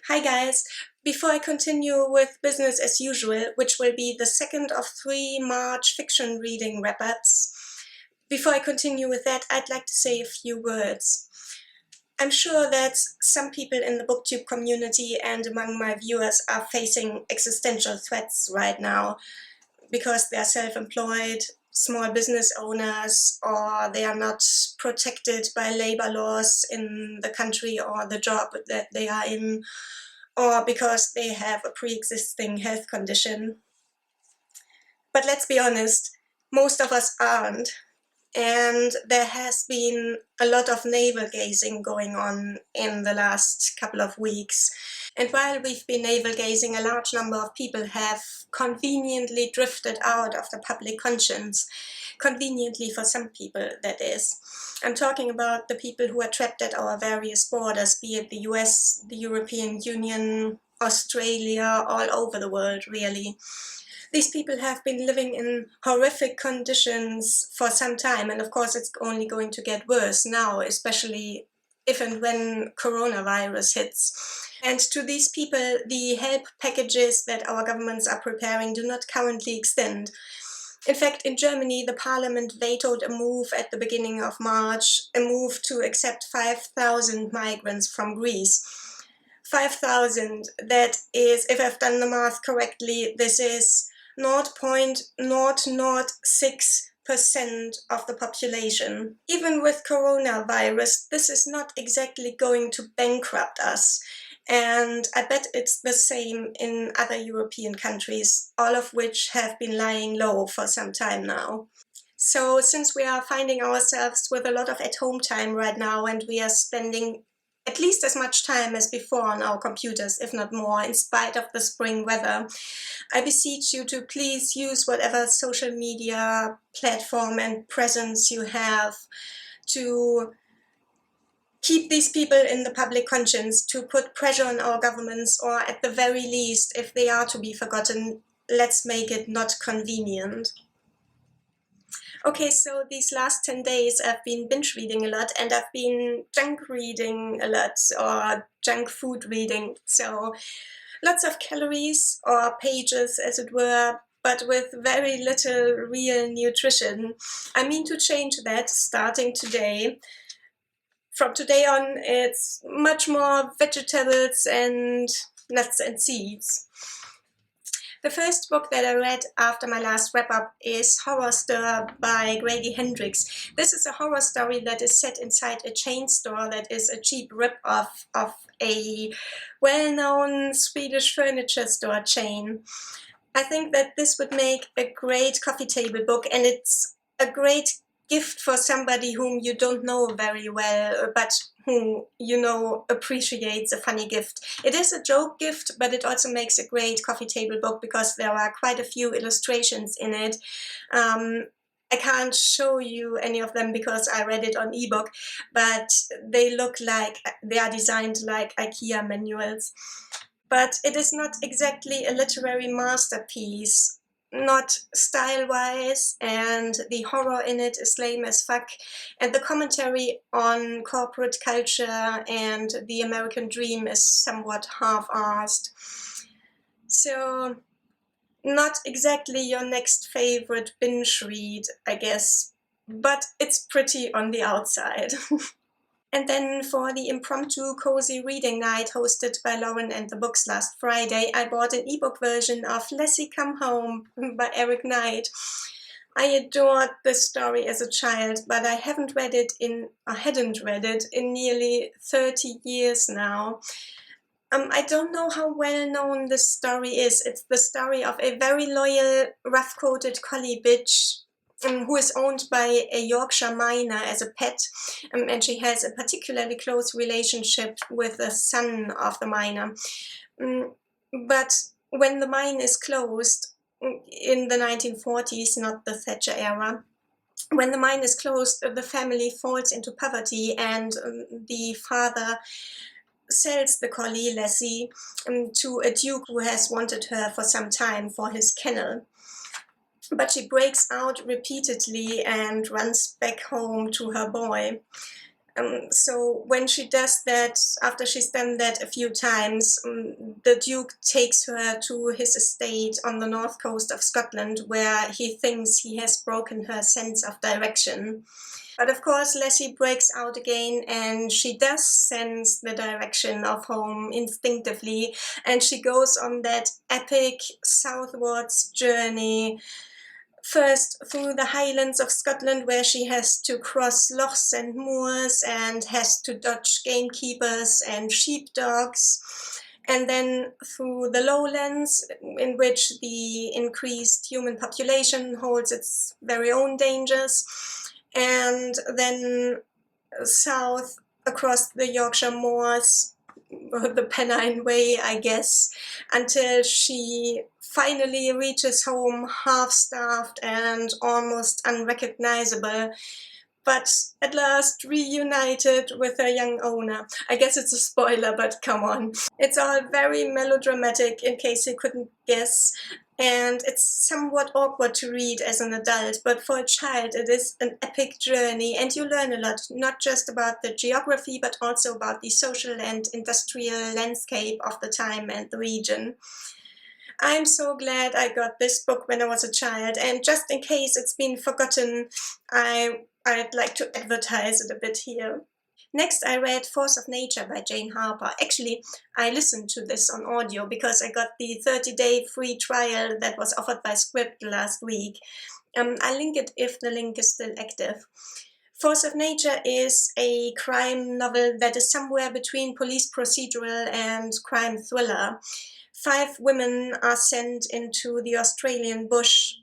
Hi guys! Before I continue with business as usual, which will be the second of 3 March fiction reading wrap-ups, before I continue with that, I'd like to say a few words. I'm sure that some people in the booktube community and among my viewers are facing existential threats right now because they're self-employed, small business owners, or they are not protected by labor laws in the country or the job that they are in, or because they have a pre-existing health condition. But let's be honest, most of us aren't. And there has been a lot of navel-gazing going on in the last couple of weeks. And while we've been navel-gazing, a large number of people have conveniently drifted out of the public conscience. Conveniently for some people, that is. I'm talking about the people who are trapped at our various borders, be it the US, the European Union, Australia, all over the world, really. These people have been living in horrific conditions for some time, and of course it's only going to get worse now, especially if and when coronavirus hits. And to these people, the help packages that our governments are preparing do not currently extend. In fact, in Germany, the parliament vetoed a move at the beginning of March, a move to accept 5,000 migrants from Greece. 5,000, that is, if I've done the math correctly, this is 0.006% of the population. Even with coronavirus, this is not exactly going to bankrupt us. And I bet it's the same in other European countries, all of which have been lying low for some time now. So since we are finding ourselves with a lot of at-home time right now, and we are spending at least as much time as before on our computers, if not more, in spite of the spring weather, I beseech you to please use whatever social media platform and presence you have to keep these people in the public conscience, to put pressure on our governments, or at the very least, if they are to be forgotten, let's make it not convenient. Okay, so these last 10 days I've been binge reading a lot, and I've been junk reading a lot, or junk food reading. So lots of calories, or pages as it were, but with very little real nutrition. I mean to change that starting today. From today on, it's much more vegetables and nuts and seeds. The first book that I read after my last wrap-up is Horrorstör by Grady Hendrix. This is a horror story that is set inside a chain store that is a cheap rip-off of a well-known Swedish furniture store chain. I think that this would make a great coffee table book, and it's a great gift for somebody whom you don't know very well, but who you know appreciates a funny gift. It is a joke gift, but it also makes a great coffee table book because there are quite a few illustrations in it. I can't show you any of them because I read it on ebook, but they look like they are designed like IKEA manuals. But it is not exactly a literary masterpiece. Not style-wise, and the horror in it is lame as fuck, and the commentary on corporate culture and the American dream is somewhat half-assed. So, not exactly your next favorite binge read, I guess, but it's pretty on the outside. And then for the impromptu cozy reading night hosted by Lauren and the Books last Friday, I bought an ebook version of Lassie Come Home by Eric Knight. I adored this story as a child, but I hadn't read it in nearly 30 years now. I don't know how well known this story is. It's the story of a very loyal, rough-coated collie bitch who is owned by a Yorkshire miner as a pet, and she has a particularly close relationship with the son of the miner. But when the mine is closed, in the 1940s, not the Thatcher era, when the mine is closed, the family falls into poverty, and the father sells the collie, Lassie, to a duke who has wanted her for some time for his kennel. But she breaks out repeatedly and runs back home to her boy. So when she does that, after she's done that a few times, the Duke takes her to his estate on the north coast of Scotland, where he thinks he has broken her sense of direction. But of course, Lassie breaks out again, and she does sense the direction of home instinctively, and she goes on that epic southwards journey, first through the Highlands of Scotland, where she has to cross lochs and moors and has to dodge gamekeepers and sheepdogs, and then through the lowlands, in which the increased human population holds its very own dangers, and then south across the Yorkshire moors, the Pennine Way, I guess, until she finally reaches home half-starved and almost unrecognizable, but at last reunited with her young owner. I guess it's a spoiler, but come on. It's all very melodramatic, in case you couldn't guess, and it's somewhat awkward to read as an adult, but for a child it is an epic journey, and you learn a lot, not just about the geography, but also about the social and industrial landscape of the time and the region. I'm so glad I got this book when I was a child, and just in case it's been forgotten, I'd like to advertise it a bit here. Next, I read Force of Nature by Jane Harper. Actually, I listened to this on audio because I got the 30-day free trial that was offered by Script last week. I'll link it if the link is still active. Force of Nature is a crime novel that is somewhere between police procedural and crime thriller. 5 women are sent into the Australian bush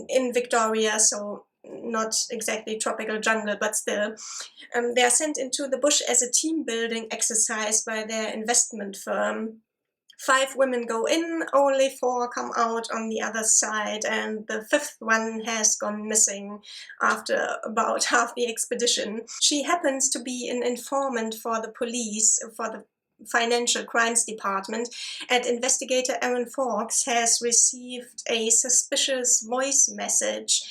in Victoria, so not exactly tropical jungle, but still. They are sent into the bush as a team-building exercise by their investment firm. 5 women go in, only 4 come out on the other side, and the 5th one has gone missing after about half the expedition. She happens to be an informant for the police, for the Financial Crimes Department, and investigator Aaron Fawkes has received a suspicious voice message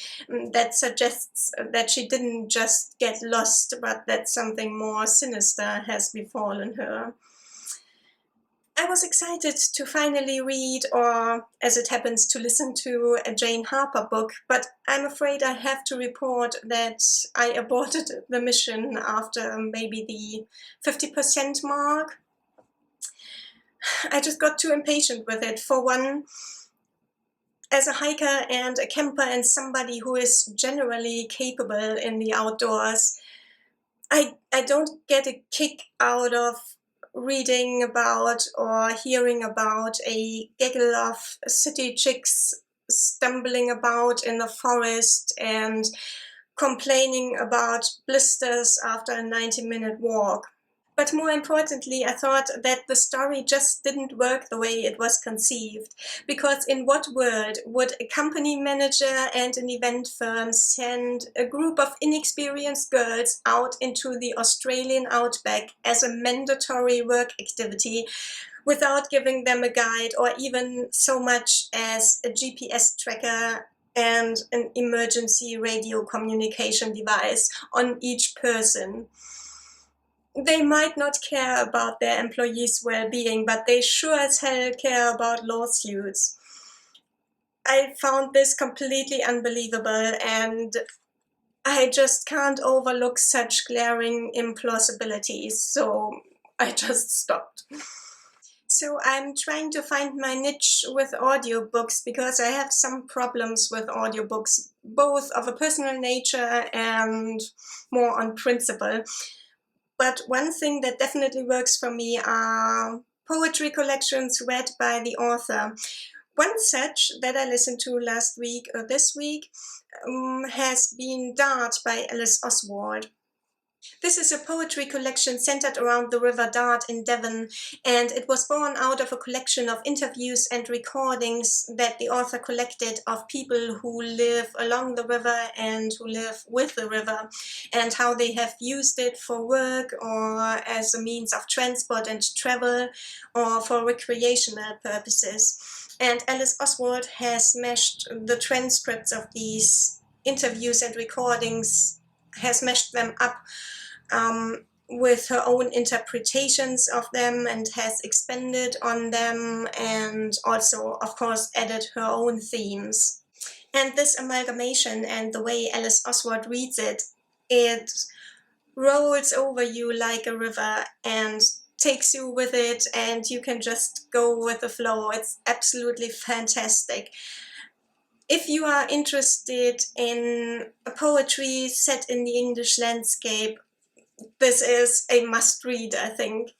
that suggests that she didn't just get lost, but that something more sinister has befallen her. I was excited to finally read, or as it happens, to listen to a Jane Harper book, but I'm afraid I have to report that I aborted the mission after maybe the 50% mark. I just got too impatient with it. For one, as a hiker and a camper and somebody who is generally capable in the outdoors, I don't get a kick out of reading about or hearing about a gaggle of city chicks stumbling about in the forest and complaining about blisters after a 90-minute walk. But more importantly, I thought that the story just didn't work the way it was conceived. Because in what world would a company manager and an event firm send a group of inexperienced girls out into the Australian outback as a mandatory work activity without giving them a guide or even so much as a GPS tracker and an emergency radio communication device on each person? They might not care about their employees' well-being, but they sure as hell care about lawsuits. I found this completely unbelievable, and I just can't overlook such glaring implausibilities, so I just stopped. So I'm trying to find my niche with audiobooks because I have some problems with audiobooks, both of a personal nature and more on principle. But one thing that definitely works for me are poetry collections read by the author. One such that I listened to last week or this week has been Dart by Alice Oswald. This is a poetry collection centered around the River Dart in Devon, and it was born out of a collection of interviews and recordings that the author collected of people who live along the river and who live with the river, and how they have used it for work or as a means of transport and travel or for recreational purposes. And Alice Oswald has mashed the transcripts of these interviews and recordings, has mashed them up with her own interpretations of them and has expanded on them, and also, of course, added her own themes. And this amalgamation and the way Alice Oswald reads it, it rolls over you like a river and takes you with it, and you can just go with the flow. It's absolutely fantastic. If you are interested in poetry set in the English landscape, this is a must-read, I think.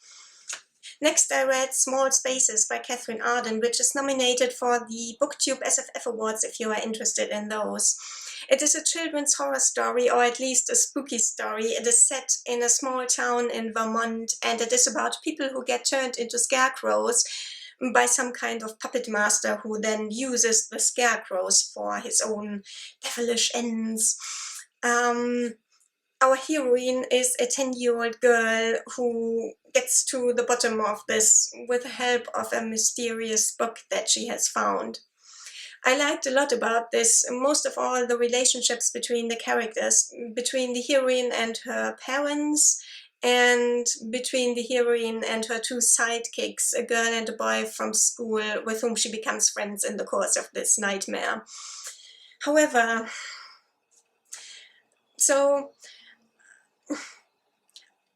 Next, I read Small Spaces by Katherine Arden, which is nominated for the BookTube SFF Awards if you are interested in those. It is a children's horror story, or at least a spooky story. It is set in a small town in Vermont, and it is about people who get turned into scarecrows by some kind of puppet master who then uses the scarecrows for his own devilish ends. Our heroine is a 10-year-old girl who gets to the bottom of this with the help of a mysterious book that she has found. I liked a lot about this, most of all the relationships between the characters, between the heroine and her parents, and between the heroine and her two sidekicks, a girl and a boy from school with whom she becomes friends in the course of this nightmare. However,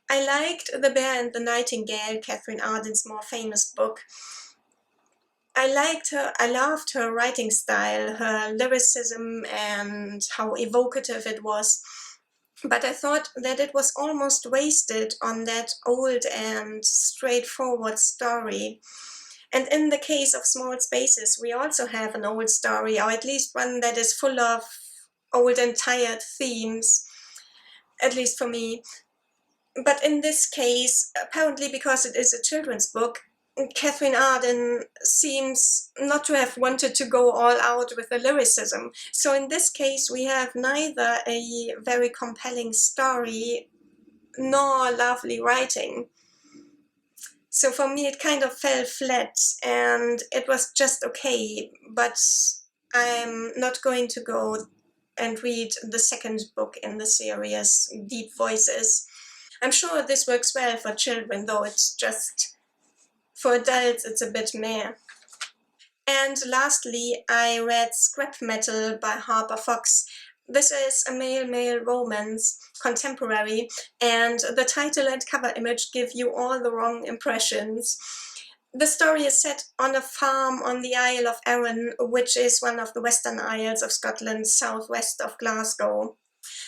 I liked The Bear and the Nightingale, Katherine Arden's more famous book. I loved her writing style, her lyricism, and how evocative it was. But I thought that it was almost wasted on that old and straightforward story. And in the case of Small Spaces, we also have an old story, or at least one that is full of old and tired themes, at least for me. But in this case, apparently because it is a children's book, Katherine Arden seems not to have wanted to go all out with the lyricism. So in this case, we have neither a very compelling story nor lovely writing. So for me, it kind of fell flat, and it was just okay, but I'm not going to go and read the second book in the series, Deep Voices. I'm sure this works well for children, though it's just, for adults, it's a bit meh. And lastly, I read Scrap Metal by Harper Fox. This is a male-male romance, contemporary, and the title and cover image give you all the wrong impressions. The story is set on a farm on the Isle of Arden, which is one of the Western Isles of Scotland, southwest of Glasgow.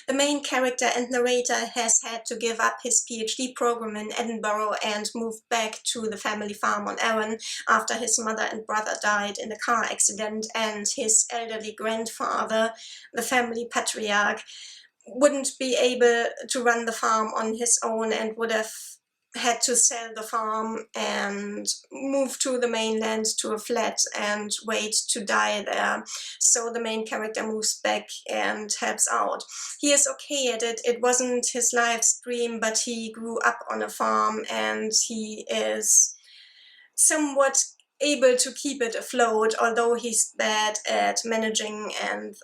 The main character and narrator has had to give up his PhD program in Edinburgh and move back to the family farm on Arden after his mother and brother died in a car accident, and his elderly grandfather, the family patriarch, wouldn't be able to run the farm on his own and would have had to sell the farm and move to the mainland to a flat and wait to die there. So the main character moves back and helps out. He is okay at it. It wasn't his life's dream, but he grew up on a farm and he is somewhat able to keep it afloat, although he's bad at managing and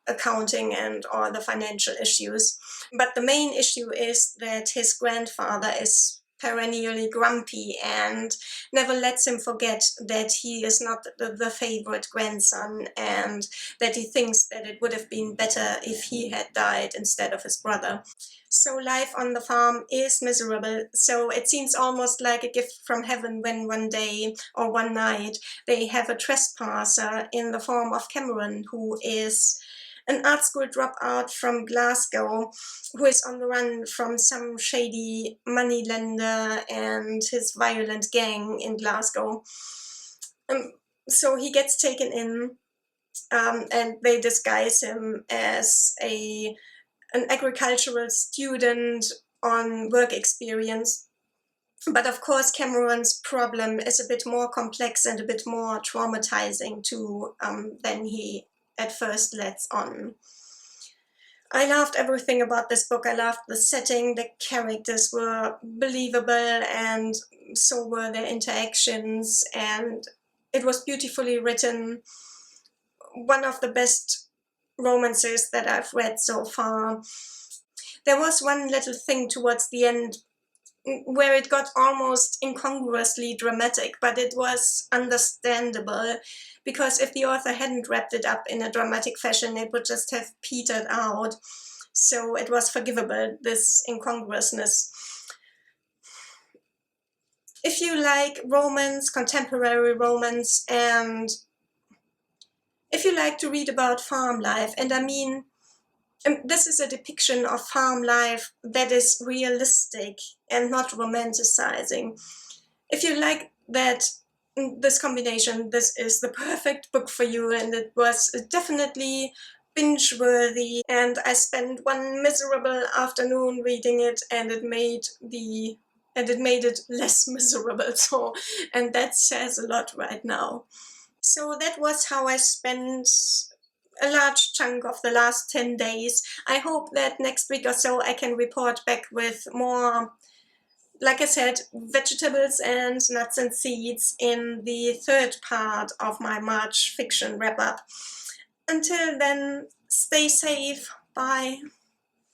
accounting and all the financial issues. But the main issue is that his grandfather is perennially grumpy and never lets him forget that he is not the favorite grandson, and that he thinks that it would have been better if he had died instead of his brother. So life on the farm is miserable, so it seems almost like a gift from heaven when one day or one night they have a trespasser in the form of Cameron, who is an art school dropout from Glasgow, who is on the run from some shady moneylender and his violent gang in Glasgow. So he gets taken in, and they disguise him as an agricultural student on work experience. But of course, Cameron's problem is a bit more complex and a bit more traumatizing too than he at first lets on. I loved everything about this book. I loved the setting, the characters were believable, and so were their interactions, and it was beautifully written. One of the best romances that I've read so far. There was one little thing towards the end where it got almost incongruously dramatic, but it was understandable, because if the author hadn't wrapped it up in a dramatic fashion, it would just have petered out. So it was forgivable, this incongruousness. If you like romance, contemporary romance, and if you like to read about farm life, and I mean, this is a depiction of farm life that is realistic and not romanticizing. If you like that, this combination, this is the perfect book for you, and it was definitely binge-worthy, and I spent one miserable afternoon reading it, and it made it less miserable. So, and that says a lot right now. So that was how I spent a large chunk of the last 10 days. I hope that next week or so I can report back with more, like I said, vegetables and nuts and seeds in the third part of my March fiction wrap-up. Until then, stay safe. Bye.